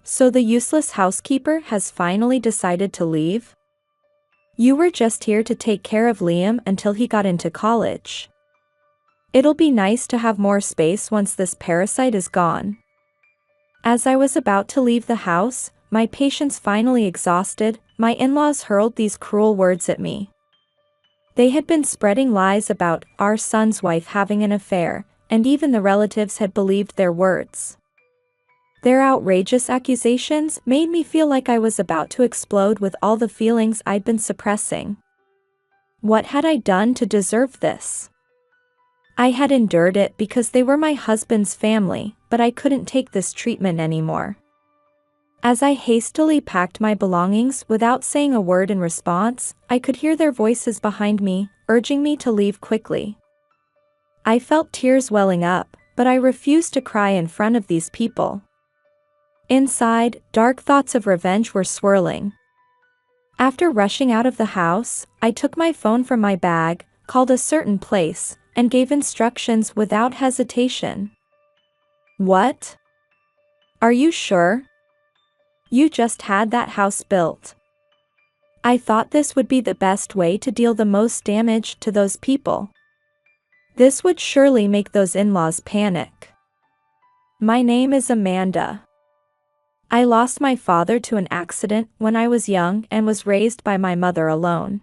So the useless housekeeper has finally decided to leave? You were just here to take care of Liam until he got into college. It'll be nice to have more space once this parasite is gone. As I was about to leave the house, my patience finally exhausted, my in-laws hurled these cruel words at me. They had been spreading lies about our son's wife having an affair, and even the relatives had believed their words. Their outrageous accusations made me feel like I was about to explode with all the feelings I'd been suppressing. What had I done to deserve this? I had endured it because they were my husband's family, but I couldn't take this treatment anymore. As I hastily packed my belongings without saying a word in response, I could hear their voices behind me, urging me to leave quickly. I felt tears welling up, but I refused to cry in front of these people. Inside, dark thoughts of revenge were swirling. After rushing out of the house, I took my phone from my bag, called a certain place, and gave instructions without hesitation. What? Are you sure? You just had that house built. I thought this would be the best way to deal the most damage to those people. This would surely make those in-laws panic. My name is Amanda. I lost my father to an accident when I was young and was raised by my mother alone.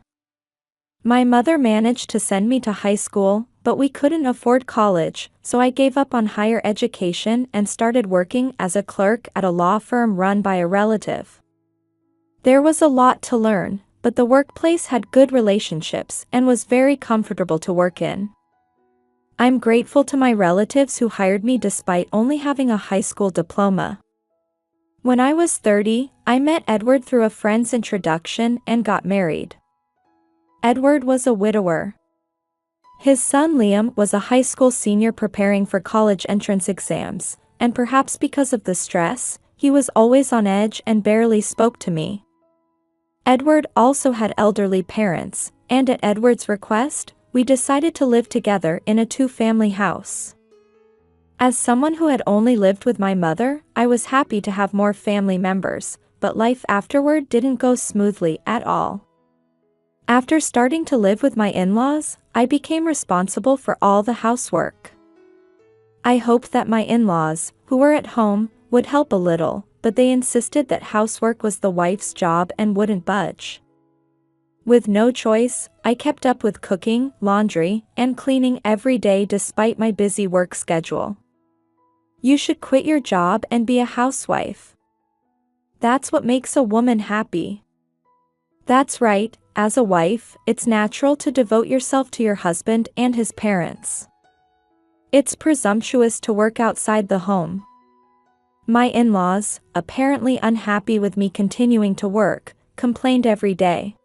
My mother managed to send me to high school, but we couldn't afford college, so I gave up on higher education and started working as a clerk at a law firm run by a relative. There was a lot to learn, but the workplace had good relationships and was very comfortable to work in. I'm grateful to my relatives who hired me despite only having a high school diploma. When I was 30, I met Edward through a friend's introduction and got married. Edward was a widower. His son Liam was a high school senior preparing for college entrance exams, and perhaps because of the stress, he was always on edge and barely spoke to me. Edward also had elderly parents, and at Edward's request, we decided to live together in a two-family house. As someone who had only lived with my mother, I was happy to have more family members, but life afterward didn't go smoothly at all. After starting to live with my in-laws, I became responsible for all the housework. I hoped that my in-laws, who were at home, would help a little, but they insisted that housework was the wife's job and wouldn't budge. With no choice, I kept up with cooking, laundry, and cleaning every day despite my busy work schedule. You should quit your job and be a housewife. That's what makes a woman happy. That's right, as a wife, it's natural to devote yourself to your husband and his parents. It's presumptuous to work outside the home. My in-laws, apparently unhappy with me continuing to work, complained every day.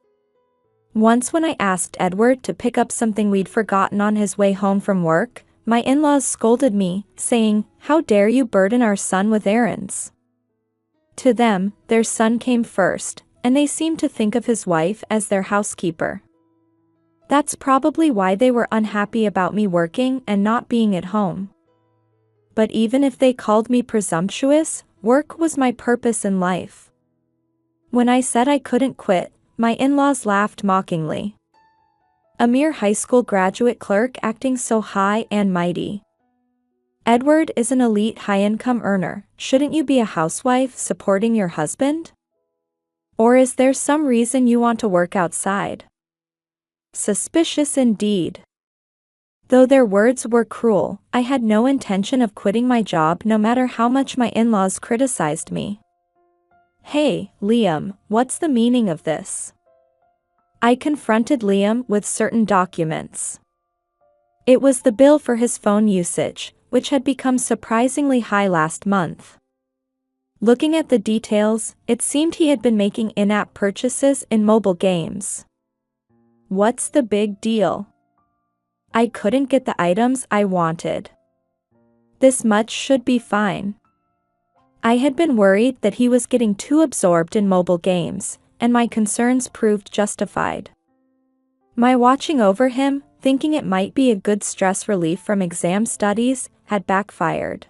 Once when I asked Edward to pick up something we'd forgotten on his way home from work, my in-laws scolded me, saying, "How dare you burden our son with errands?" To them, their son came first, and they seemed to think of his wife as their housekeeper. That's probably why they were unhappy about me working and not being at home. But even if they called me presumptuous, work was my purpose in life. When I said I couldn't quit, my in-laws laughed mockingly. A mere high school graduate clerk acting so high and mighty. Edward is an elite high-income earner, shouldn't you be a housewife supporting your husband? Or is there some reason you want to work outside? Suspicious indeed. Though their words were cruel, I had no intention of quitting my job no matter how much my in-laws criticized me. Hey, Liam, what's the meaning of this? I confronted Liam with certain documents. It was the bill for his phone usage, which had become surprisingly high last month. Looking at the details, it seemed he had been making in-app purchases in mobile games. What's the big deal? I couldn't get the items I wanted. This much should be fine. I had been worried that he was getting too absorbed in mobile games, and my concerns proved justified. My watching over him, thinking it might be a good stress relief from exam studies, had backfired.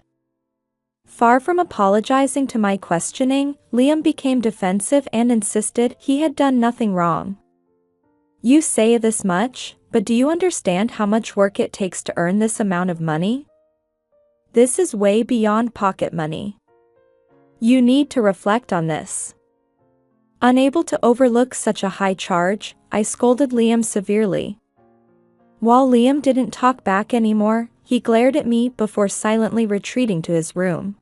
Far from apologizing to my questioning, Liam became defensive and insisted he had done nothing wrong. You say this much, but do you understand how much work it takes to earn this amount of money? This is way beyond pocket money. You need to reflect on this. Unable to overlook such a high charge, I scolded Liam severely. While Liam didn't talk back anymore, he glared at me before silently retreating to his room.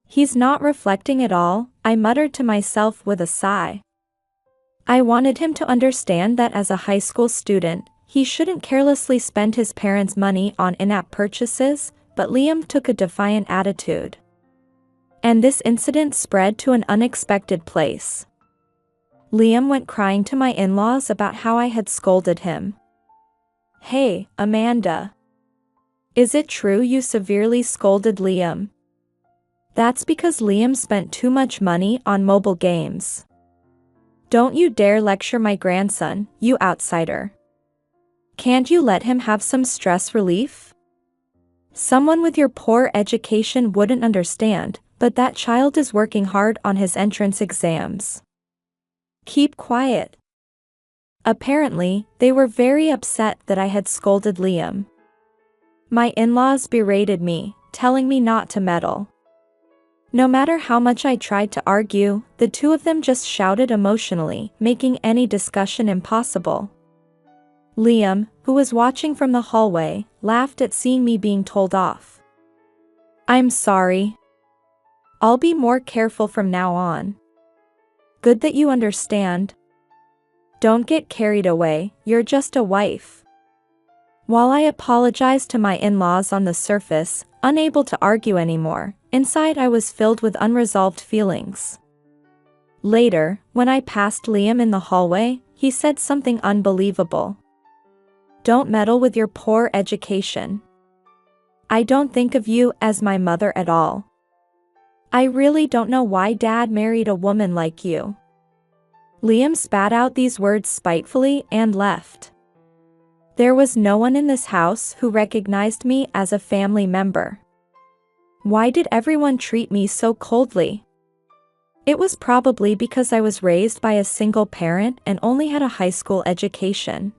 He's not reflecting at all, I muttered to myself with a sigh. I wanted him to understand that as a high school student, he shouldn't carelessly spend his parents' money on in-app purchases, but Liam took a defiant attitude. And this incident spread to an unexpected place. Liam went crying to my in-laws about how I had scolded him. Hey, Amanda. Is it true you severely scolded Liam? That's because Liam spent too much money on mobile games. Don't you dare lecture my grandson, you outsider. Can't you let him have some stress relief? Someone with your poor education wouldn't understand, but that child is working hard on his entrance exams. Keep quiet. Apparently, they were very upset that I had scolded Liam. My in-laws berated me, telling me not to meddle. No matter how much I tried to argue, the two of them just shouted emotionally, making any discussion impossible. Liam, who was watching from the hallway, laughed at seeing me being told off. I'm sorry. I'll be more careful from now on. Good that you understand. Don't get carried away, you're just a wife. While I apologized to my in-laws on the surface, unable to argue anymore, inside I was filled with unresolved feelings. Later, when I passed Liam in the hallway, he said something unbelievable. Don't meddle with your poor education. I don't think of you as my mother at all. I really don't know why Dad married a woman like you. Liam spat out these words spitefully and left. There was no one in this house who recognized me as a family member. Why did everyone treat me so coldly? It was probably because I was raised by a single parent and only had a high school education.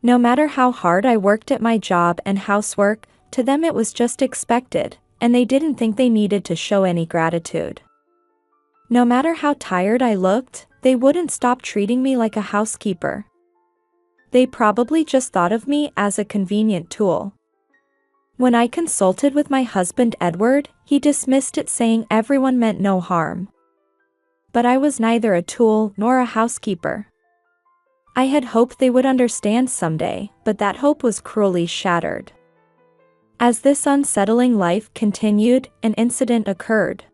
No matter how hard I worked at my job and housework, to them it was just expected, and they didn't think they needed to show any gratitude. No matter how tired I looked, they wouldn't stop treating me like a housekeeper. They probably just thought of me as a convenient tool. When I consulted with my husband Edward, he dismissed it saying everyone meant no harm. But I was neither a tool nor a housekeeper. I had hoped they would understand someday, but that hope was cruelly shattered. As this unsettling life continued, an incident occurred.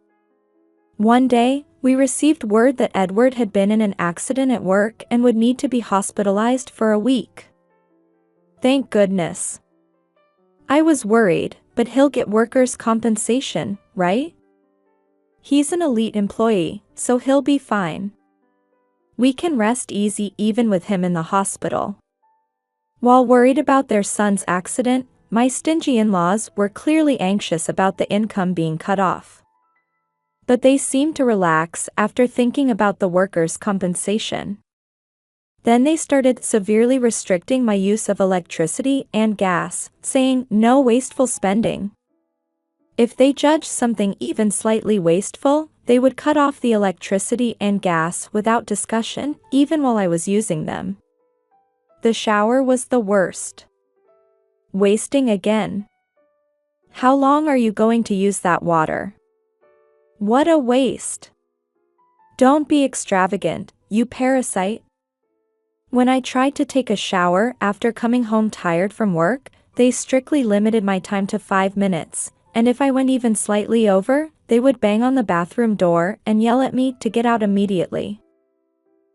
One day, we received word that Edward had been in an accident at work and would need to be hospitalized for a week. Thank goodness. I was worried, but he'll get workers' compensation, right? He's an elite employee, so he'll be fine. We can rest easy even with him in the hospital. While worried about their son's accident, my stingy in-laws were clearly anxious about the income being cut off. But they seemed to relax after thinking about the workers' compensation. Then they started severely restricting my use of electricity and gas, saying no wasteful spending. If they judged something even slightly wasteful, they would cut off the electricity and gas without discussion, even while I was using them. The shower was the worst. Wasting again. How long are you going to use that water? What a waste. Don't be extravagant, you parasite. When I tried to take a shower after coming home tired from work, they strictly limited my time to 5 minutes, and if I went even slightly over, they would bang on the bathroom door and yell at me to get out immediately.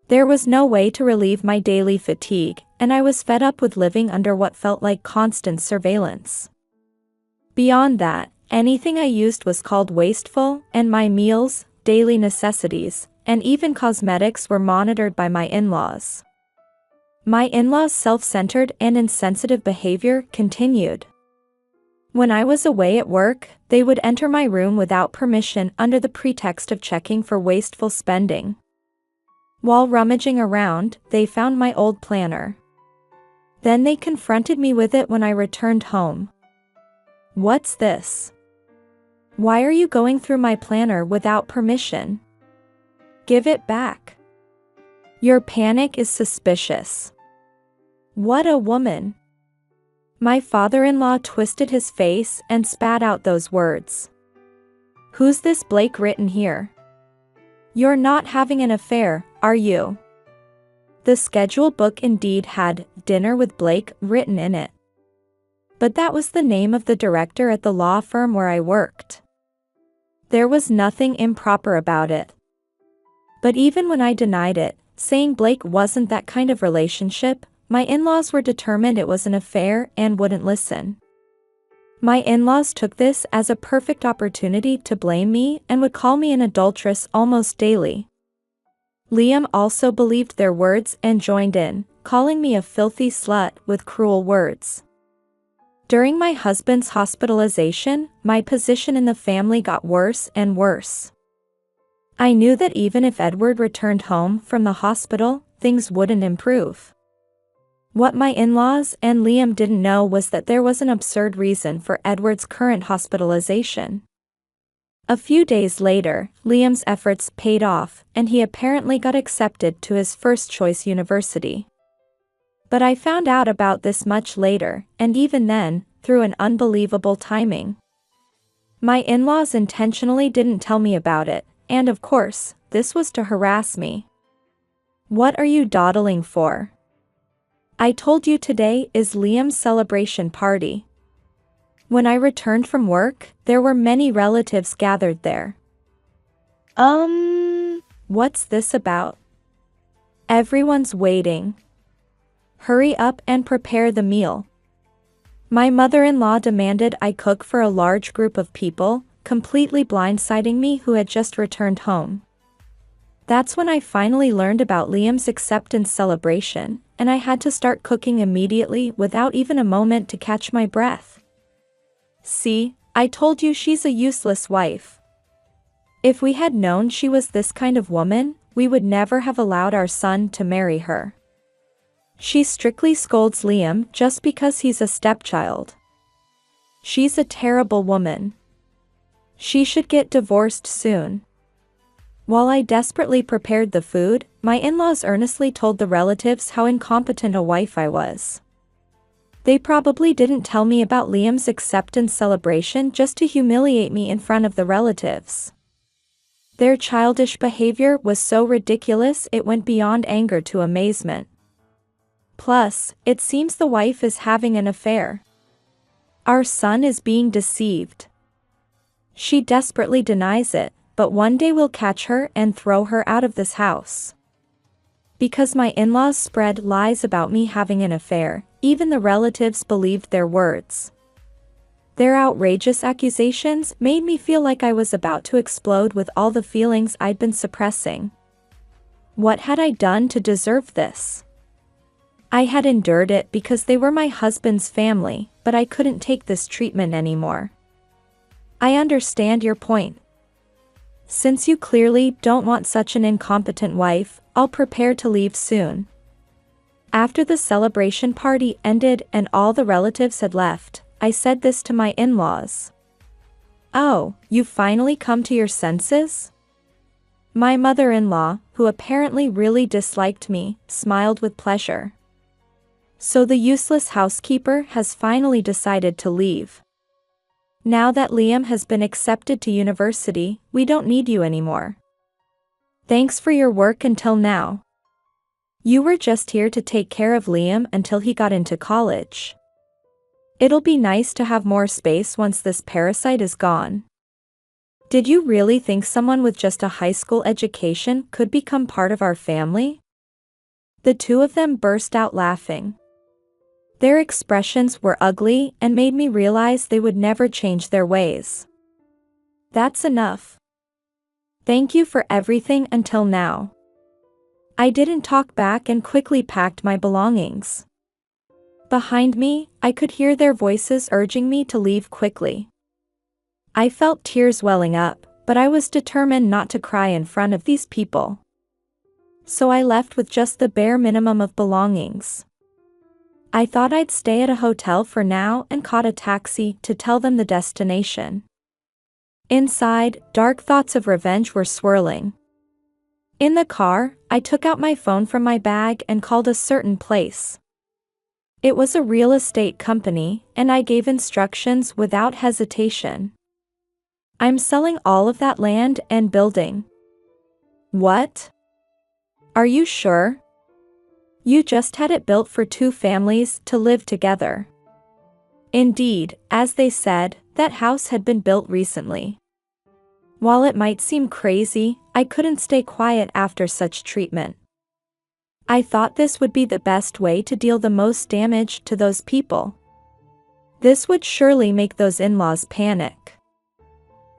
There was no way to relieve my daily fatigue, and I was fed up with living under what felt like constant surveillance. Beyond that, anything I used was called wasteful, and my meals, daily necessities, and even cosmetics were monitored by my in-laws. My in-laws' self-centered and insensitive behavior continued. When I was away at work, they would enter my room without permission under the pretext of checking for wasteful spending. While rummaging around, they found my old planner. Then they confronted me with it when I returned home. "What's this? Why are you going through my planner without permission? Give it back. Your panic is suspicious." What a woman. My father-in-law twisted his face and spat out those words. "Who's this Blake written here? You're not having an affair, are you?" The schedule book indeed had "Dinner with Blake" written in it. But that was the name of the director at the law firm where I worked. There was nothing improper about it. But even when I denied it, saying Blake wasn't that kind of relationship, my in-laws were determined it was an affair and wouldn't listen. My in-laws took this as a perfect opportunity to blame me and would call me an adulteress almost daily. Liam also believed their words and joined in, calling me a filthy slut with cruel words. During my husband's hospitalization, my position in the family got worse and worse. I knew that even if Edward returned home from the hospital, things wouldn't improve. What my in-laws and Liam didn't know was that there was an absurd reason for Edward's current hospitalization. A few days later, Liam's efforts paid off, and he apparently got accepted to his first-choice university. But I found out about this much later, and even then, through an unbelievable timing. My in-laws intentionally didn't tell me about it, and of course, this was to harass me. "What are you dawdling for? I told you today is Liam's celebration party." When I returned from work, there were many relatives gathered there. What's this about? Everyone's waiting. Hurry up and prepare the meal." My mother-in-law demanded I cook for a large group of people, completely blindsiding me who had just returned home. That's when I finally learned about Liam's acceptance celebration, and I had to start cooking immediately without even a moment to catch my breath. "See, I told you she's a useless wife. If we had known she was this kind of woman, we would never have allowed our son to marry her. She strictly scolds Liam just because he's a stepchild. She's a terrible woman. She should get divorced soon." While I desperately prepared the food, my in-laws earnestly told the relatives how incompetent a wife I was. They probably didn't tell me about Liam's acceptance celebration just to humiliate me in front of the relatives. Their childish behavior was so ridiculous it went beyond anger to amazement. Plus, it seems the wife is having an affair. Our son is being deceived. She desperately denies it, but one day we'll catch her and throw her out of this house. Because my in-laws spread lies about me having an affair, even the relatives believed their words. Their outrageous accusations made me feel like I was about to explode with all the feelings I'd been suppressing. What had I done to deserve this? I had endured it because they were my husband's family, but I couldn't take this treatment anymore. I understand your point. Since you clearly don't want such an incompetent wife, I'll prepare to leave soon. After the celebration party ended and all the relatives had left, I said this to my in-laws. "Oh, you've finally come to your senses?" My mother-in-law, who apparently really disliked me, smiled with pleasure. "So the useless housekeeper has finally decided to leave. Now that Liam has been accepted to university, we don't need you anymore. Thanks for your work until now. You were just here to take care of Liam until he got into college. It'll be nice to have more space once this parasite is gone. Did you really think someone with just a high school education could become part of our family?" The two of them burst out laughing. Their expressions were ugly and made me realize they would never change their ways. "That's enough. Thank you for everything until now." I didn't talk back and quickly packed my belongings. Behind me, I could hear their voices urging me to leave quickly. I felt tears welling up, but I was determined not to cry in front of these people. So I left with just the bare minimum of belongings. I thought I'd stay at a hotel for now and caught a taxi to tell them the destination. Inside, dark thoughts of revenge were swirling. In the car, I took out my phone from my bag and called a certain place. It was a real estate company, and I gave instructions without hesitation. I'm selling all of that land and building. What? Are you sure? You just had it built for 2 families to live together. Indeed, as they said, that house had been built recently. While it might seem crazy, I couldn't stay quiet after such treatment. I thought this would be the best way to deal the most damage to those people. This would surely make those in-laws panic.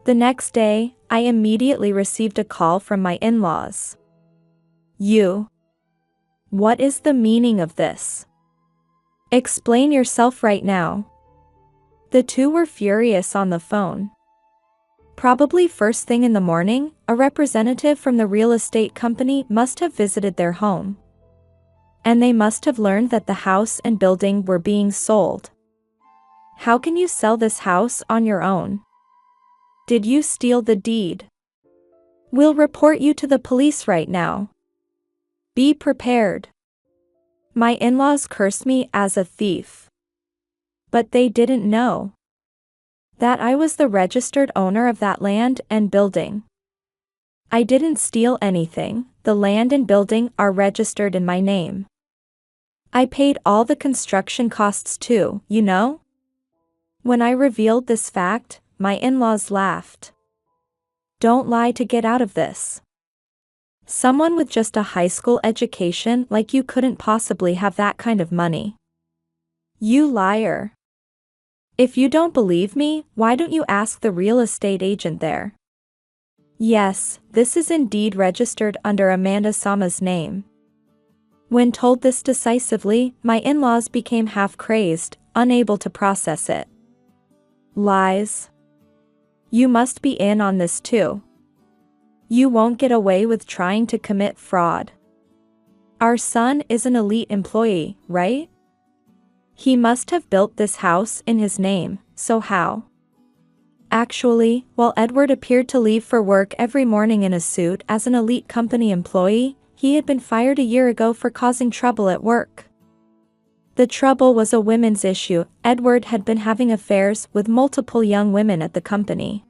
The next day, I immediately received a call from my in-laws. What is the meaning of this? Explain yourself right now. The two were furious on the phone. Probably first thing in the morning, a representative from the real estate company must have visited their home. And they must have learned that the house and building were being sold. How can you sell this house on your own? Did you steal the deed? We'll report you to the police right now. Be prepared. My in-laws cursed me as a thief. But they didn't know that I was the registered owner of that land and building. I didn't steal anything, the land and building are registered in my name. I paid all the construction costs too, you know? When I revealed this fact, my in-laws laughed. Don't lie to get out of this. Someone with just a high school education like you couldn't possibly have that kind of money. You liar. If you don't believe me, why don't you ask the real estate agent there? Yes, this is indeed registered under Amanda Sama's name. When told this decisively, my in-laws became half-crazed, unable to process it. Lies. You must be in on this too. You won't get away with trying to commit fraud. Our son is an elite employee, right? He must have built this house in his name, so how? Actually, while Edward appeared to leave for work every morning in a suit as an elite company employee, he had been fired a year ago for causing trouble at work. The trouble was a women's issue. Edward had been having affairs with multiple young women at the company.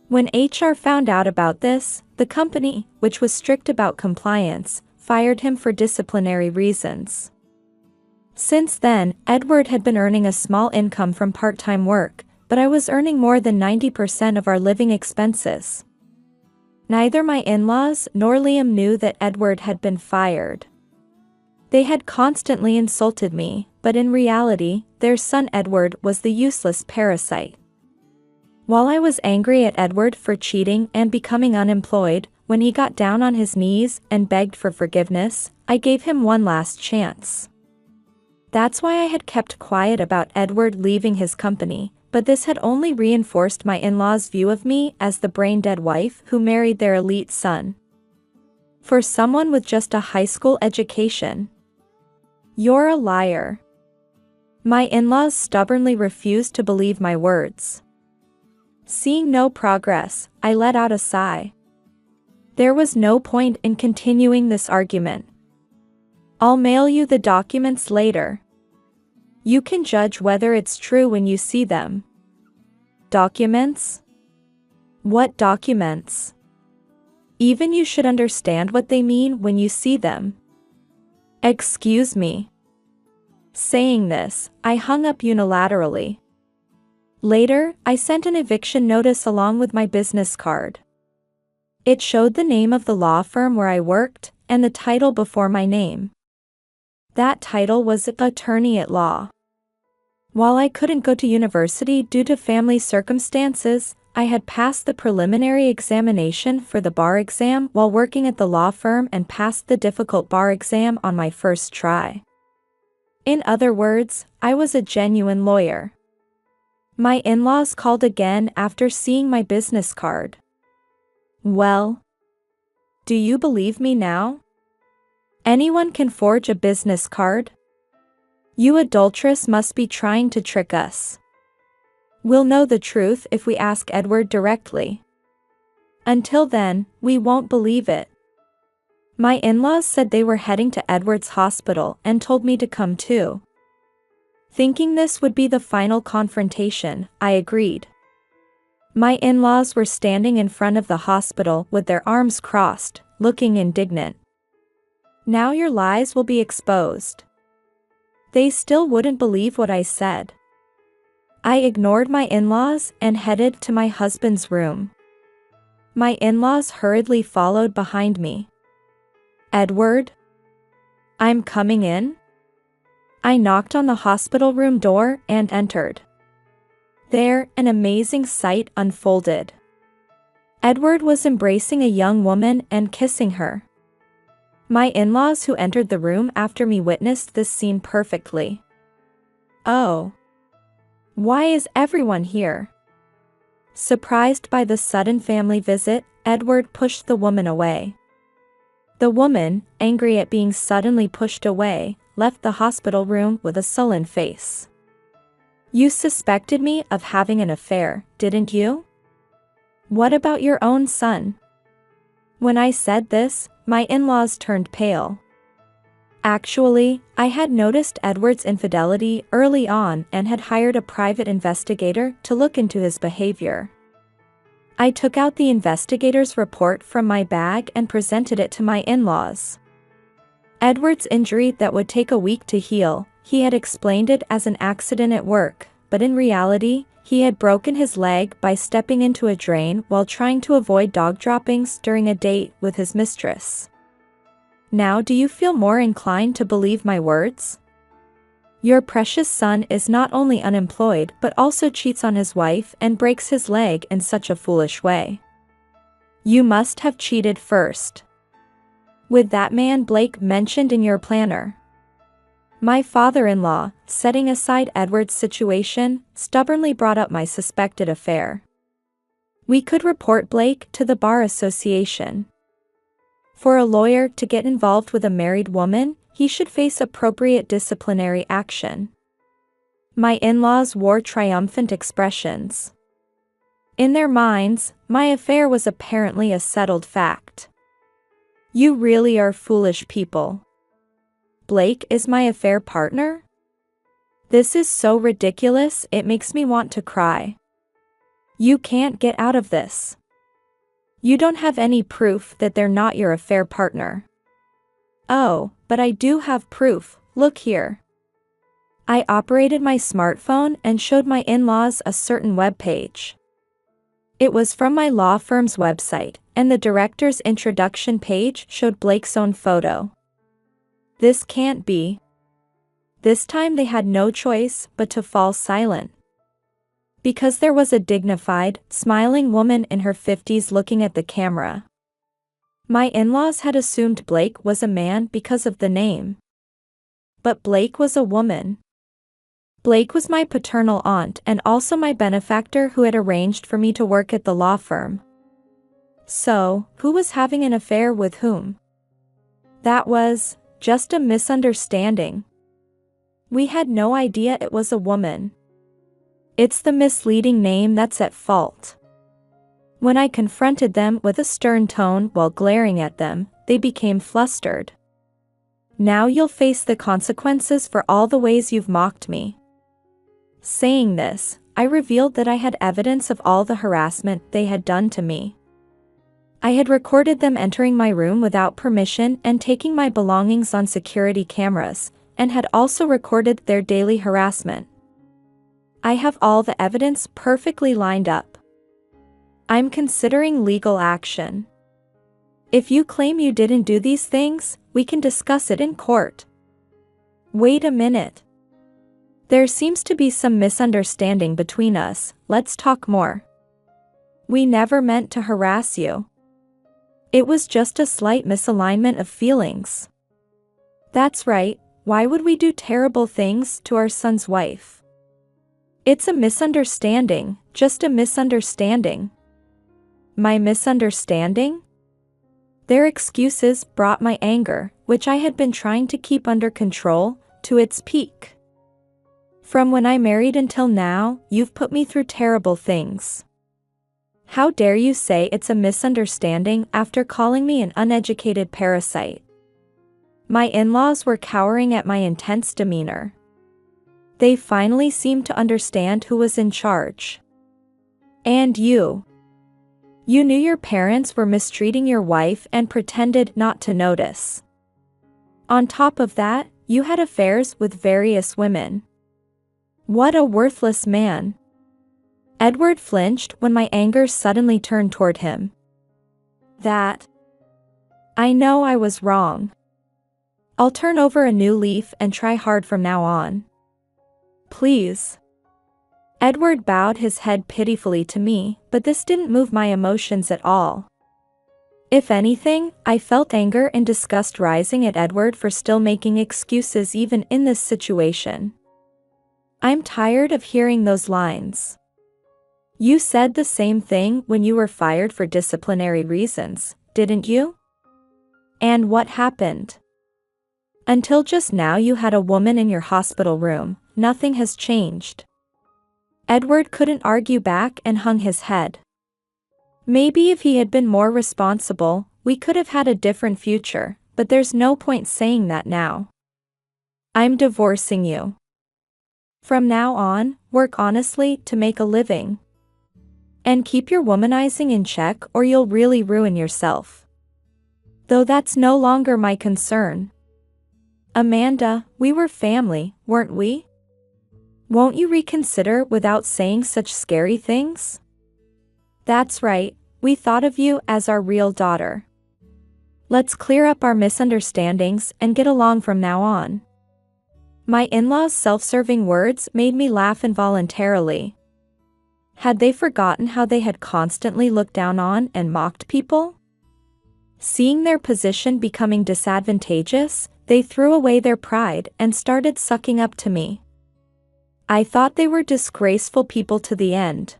When HR found out about this, the company, which was strict about compliance, fired him for disciplinary reasons. Since then, Edward had been earning a small income from part-time work, but I was earning more than 90% of our living expenses. Neither my in-laws nor Liam knew that Edward had been fired. They had constantly insulted me, but in reality, their son Edward was the useless parasite. While I was angry at Edward for cheating and becoming unemployed, when he got down on his knees and begged for forgiveness, I gave him one last chance. That's why I had kept quiet about Edward leaving his company, but this had only reinforced my in-laws' view of me as the brain-dead wife who married their elite son. For someone with just a high school education. You're a liar. My in-laws stubbornly refused to believe my words. Seeing no progress, I let out a sigh. There was no point in continuing this argument. I'll mail you the documents later. You can judge whether it's true when you see them. Documents? What documents? Even you should understand what they mean when you see them. Excuse me. Saying this, I hung up unilaterally. Later, I sent an eviction notice along with my business card. It showed the name of the law firm where I worked, and the title before my name. That title was attorney at law. While I couldn't go to university due to family circumstances, I had passed the preliminary examination for the bar exam while working at the law firm and passed the difficult bar exam on my first try. In other words, I was a genuine lawyer. My in-laws called again after seeing my business card. Well, do you believe me now? Anyone can forge a business card? You adulteress must be trying to trick us. We'll know the truth if we ask Edward directly. Until then, we won't believe it. My in-laws said they were heading to Edward's hospital and told me to come too. Thinking this would be the final confrontation, I agreed. My in-laws were standing in front of the hospital with their arms crossed, looking indignant. Now your lies will be exposed. They still wouldn't believe what I said. I ignored my in-laws and headed to my husband's room. My in-laws hurriedly followed behind me. Edward? I'm coming in? I knocked on the hospital room door and entered. There, an amazing sight unfolded. Edward was embracing a young woman and kissing her. My in-laws who entered the room after me witnessed this scene perfectly. Oh. Why is everyone here? Surprised by the sudden family visit, Edward pushed the woman away. The woman, angry at being suddenly pushed away, left the hospital room with a sullen face. You suspected me of having an affair, didn't you? What about your own son? When I said this, my in-laws turned pale. Actually, I had noticed Edward's infidelity early on and had hired a private investigator to look into his behavior. I took out the investigator's report from my bag and presented it to my in-laws. Edward's injury that would take a week to heal, he had explained it as an accident at work, but in reality, he had broken his leg by stepping into a drain while trying to avoid dog droppings during a date with his mistress. Now do you feel more inclined to believe my words? Your precious son is not only unemployed but also cheats on his wife and breaks his leg in such a foolish way. You must have cheated first. With that man Blake mentioned in your planner. My father-in-law, setting aside Edward's situation, stubbornly brought up my suspected affair. We could report Blake to the Bar Association. For a lawyer to get involved with a married woman, he should face appropriate disciplinary action. My in-laws wore triumphant expressions. In their minds, my affair was apparently a settled fact. You really are foolish people. Blake is my affair partner? This is so ridiculous it makes me want to cry. You can't get out of this. You don't have any proof that they're not your affair partner. Oh, but I do have proof, look here. I operated my smartphone and showed my in-laws a certain web page. It was from my law firm's website, and the director's introduction page showed Blake's own photo. This can't be. This time they had no choice but to fall silent. Because there was a dignified, smiling woman in her 50s looking at the camera. My in-laws had assumed Blake was a man because of the name. But Blake was a woman. Blake was my paternal aunt and also my benefactor who had arranged for me to work at the law firm. So, who was having an affair with whom? That was just a misunderstanding. We had no idea it was a woman. It's the misleading name that's at fault. When I confronted them with a stern tone while glaring at them, they became flustered. Now you'll face the consequences for all the ways you've mocked me. Saying this, I revealed that I had evidence of all the harassment they had done to me. I had recorded them entering my room without permission and taking my belongings on security cameras, and had also recorded their daily harassment. I have all the evidence perfectly lined up. I'm considering legal action. If you claim you didn't do these things, we can discuss it in court. Wait a minute. There seems to be some misunderstanding between us, let's talk more. We never meant to harass you. It was just a slight misalignment of feelings. That's right, Why would we do terrible things to our son's wife? It's a misunderstanding, just a misunderstanding. My misunderstanding? Their excuses brought my anger, which I had been trying to keep under control, to its peak. From when I married until now, you've put me through terrible things. How dare you say it's a misunderstanding after calling me an uneducated parasite? My in-laws were cowering at my intense demeanor. They finally seemed to understand who was in charge. And you. You knew your parents were mistreating your wife and pretended not to notice. On top of that, you had affairs with various women. What a worthless man. Edward flinched when my anger suddenly turned toward him. I know I was wrong. I'll turn over a new leaf and try hard from now on. Please. Edward bowed his head pitifully to me, but this didn't move my emotions at all. If anything, I felt anger and disgust rising at Edward for still making excuses even in this situation. I'm tired of hearing those lines. You said the same thing when you were fired for disciplinary reasons, didn't you? And what happened? Until just now you had a woman in your hospital room, nothing has changed. Edward couldn't argue back and hung his head. Maybe if he had been more responsible, we could have had a different future, but there's no point saying that now. I'm divorcing you. From now on, work honestly to make a living. And keep your womanizing in check or you'll really ruin yourself. Though that's no longer my concern. Amanda, we were family, weren't we? Won't you reconsider without saying such scary things? That's right, we thought of you as our real daughter. Let's clear up our misunderstandings and get along from now on. My in-laws' self-serving words made me laugh involuntarily. Had they forgotten how they had constantly looked down on and mocked people? Seeing their position becoming disadvantageous, they threw away their pride and started sucking up to me. I thought they were disgraceful people to the end.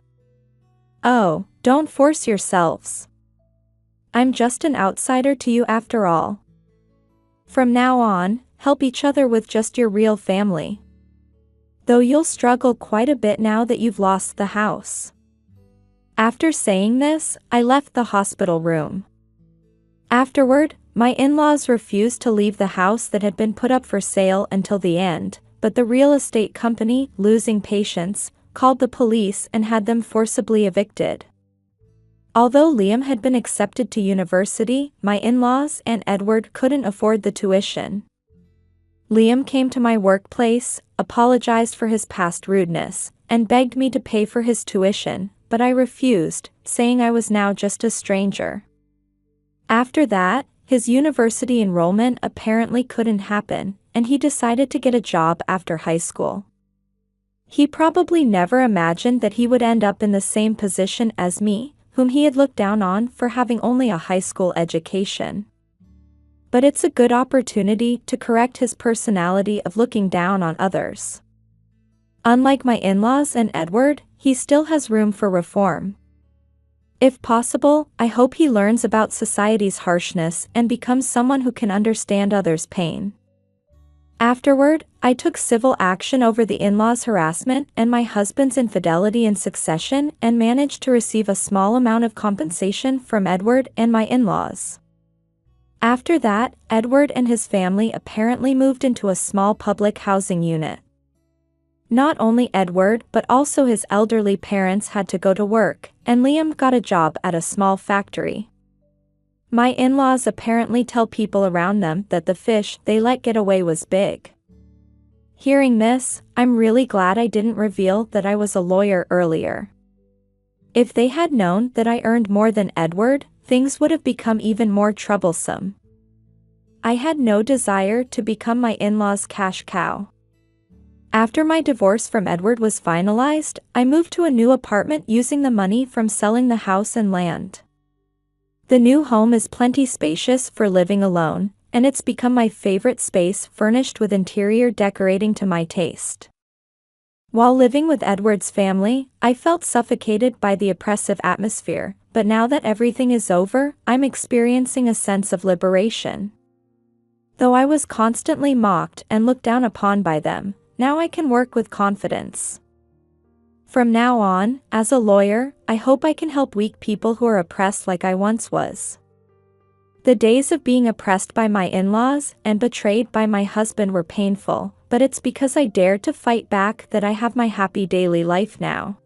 Oh, don't force yourselves. I'm just an outsider to you after all. From now on, help each other with just your real family. Though you'll struggle quite a bit now that you've lost the house. After saying this, I left the hospital room. Afterward, my in-laws refused to leave the house that had been put up for sale until the end, but the real estate company, losing patience, called the police and had them forcibly evicted. Although Liam had been accepted to university, my in-laws and Edward couldn't afford the tuition. Liam came to my workplace, apologized for his past rudeness, and begged me to pay for his tuition, but I refused, saying I was now just a stranger. After that, his university enrollment apparently couldn't happen, and he decided to get a job after high school. He probably never imagined that he would end up in the same position as me, whom he had looked down on for having only a high school education. But it's a good opportunity to correct his personality of looking down on others. Unlike my in-laws and Edward, he still has room for reform. If possible, I hope he learns about society's harshness and becomes someone who can understand others' pain. Afterward, I took civil action over the in-laws' harassment and my husband's infidelity in succession and managed to receive a small amount of compensation from Edward and my in-laws. After that, Edward and his family apparently moved into a small public housing unit. Not only Edward but also his elderly parents had to go to work, and Liam got a job at a small factory. My in-laws apparently tell people around them that the fish they let get away was big. Hearing this, I'm really glad I didn't reveal that I was a lawyer earlier. If they had known that I earned more than Edward, things would have become even more troublesome. I had no desire to become my in-laws' cash cow. After my divorce from Edward was finalized, I moved to a new apartment using the money from selling the house and land. The new home is plenty spacious for living alone, and it's become my favorite space, furnished with interior decorating to my taste. While living with Edward's family, I felt suffocated by the oppressive atmosphere, but now that everything is over, I'm experiencing a sense of liberation. Though I was constantly mocked and looked down upon by them, now I can work with confidence. From now on, as a lawyer, I hope I can help weak people who are oppressed like I once was. The days of being oppressed by my in-laws and betrayed by my husband were painful, but it's because I dared to fight back that I have my happy daily life now.